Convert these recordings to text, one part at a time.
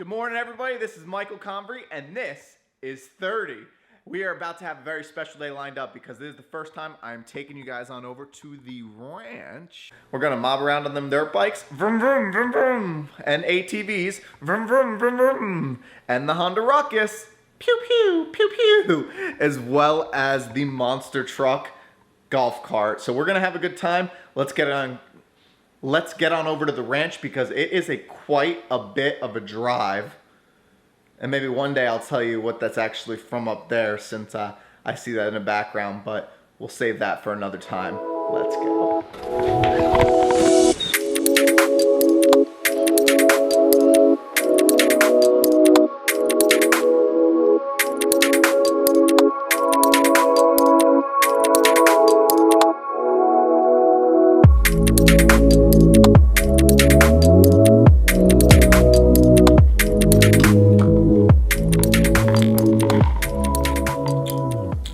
Good morning, everybody. This is Michael Convery, and this is 30. We are about to have a very special day lined up because this is the first time I'm taking you guys on over to the ranch. We're going to mob around on them dirt bikes, vroom, vroom, vroom, vroom, and ATVs, vroom, vroom, vroom, vroom, and the Honda Ruckus, pew, pew, pew, pew, as well as the monster truck golf cart. So we're going to have a good time. Let's get on over to the ranch because it is quite a bit of a drive. And maybe one day I'll tell you what that's actually from up there since I see that in the background, but we'll save that for another time. Let's go.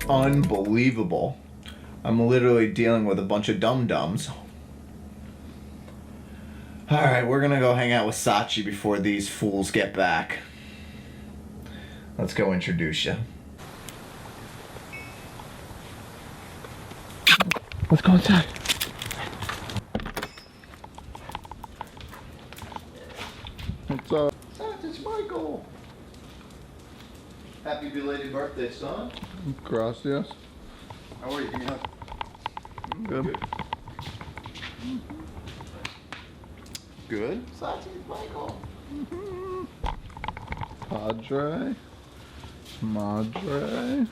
Unbelievable. I'm literally dealing with a bunch of dum-dums. Alright, we're gonna go hang out with Sachi before these fools get back. Let's go introduce you. Let's go inside. What's up? Sachi, it's Michael. Happy belated birthday, son. Gracias. How are you? Give me a hug. Good. Good? Sachi, Michael. Padre. Madre.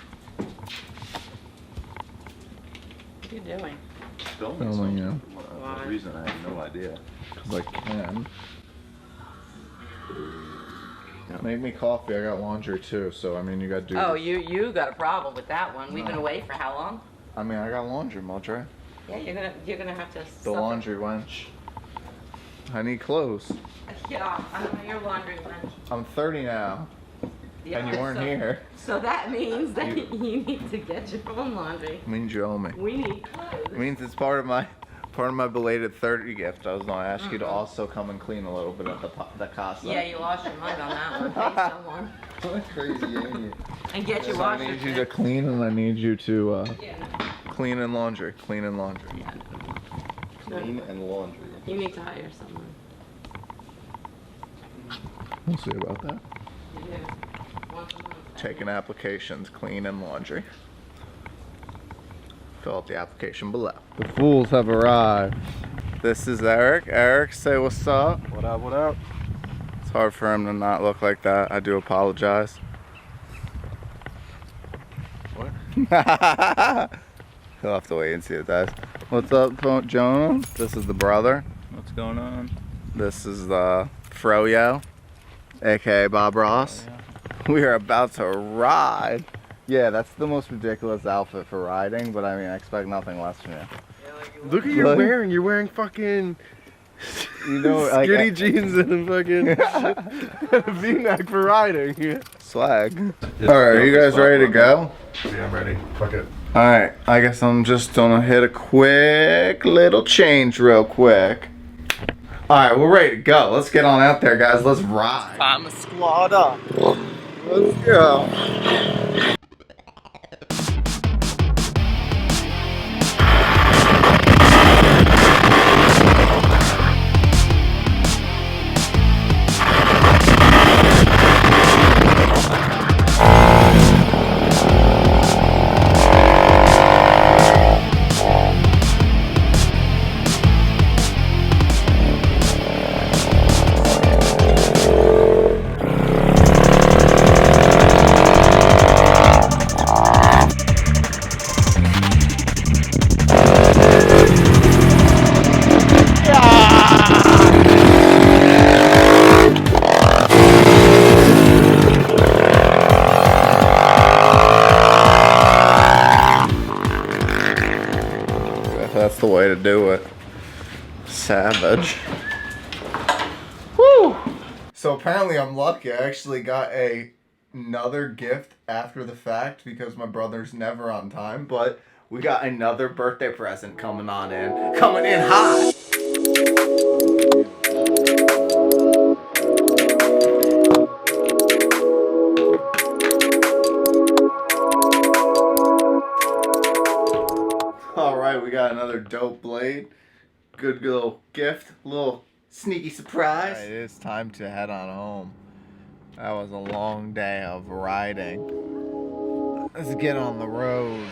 What are you doing? Filming you. Why? For reason I have no idea. Because I can. Make me coffee. I got laundry too, so I mean you got to do Oh, this. you got a problem with that one. We've been No. away for how long? I mean I got laundry, Madre. Yeah, you're gonna have to. The laundry wench. I need clothes. Yeah, I know your laundry lunch. I'm 30 now. Yeah, And you weren't so, here. So that means that you need to get your own laundry. It means you owe me. We need clothes. It means it's part of my belated 30 gift. I was gonna ask you to also come and clean a little bit at the casa. Yeah, you lost your mind on that one. Pay someone. That's crazy, ain't you? And get your So I washer. need you to clean and I need you to Yeah. clean and laundry. Clean and laundry. Yeah. Clean and laundry. You need to hire someone. We'll see about that. Yeah. Once a month. Taking applications, clean and laundry. Fill out the application below. The fools have arrived. This is Eric. Eric, say what's up. What up, what up? It's hard for him to not look like that. I do apologize. What? He'll have to wait and see it does. What's up, Jonah? This is the brother. What's going on? This is the Froyo, aka Bob Ross. Oh, yeah. We are about to ride. Yeah, that's the most ridiculous outfit for riding, but I mean, I expect nothing less from you. Look at Look. you're wearing fucking You know, like, skinny jeans and a fucking V-neck for riding. swag. All right, are you guys ready to go? Yeah, I'm ready. Fuck it. All right, I guess I'm just gonna hit a quick little change real quick. All right, we're ready to go. Let's get on out there, guys. Let's ride. I'm a squatter. Let's go. That's the way to do it. Savage. Woo! So apparently I'm lucky. I actually got another gift after the fact because my brother's never on time, but we got another birthday present coming in hot. got another dope blade. Good little gift. Little sneaky surprise. Alright, it's time to head on home. That was a long day of riding. Let's get on the road.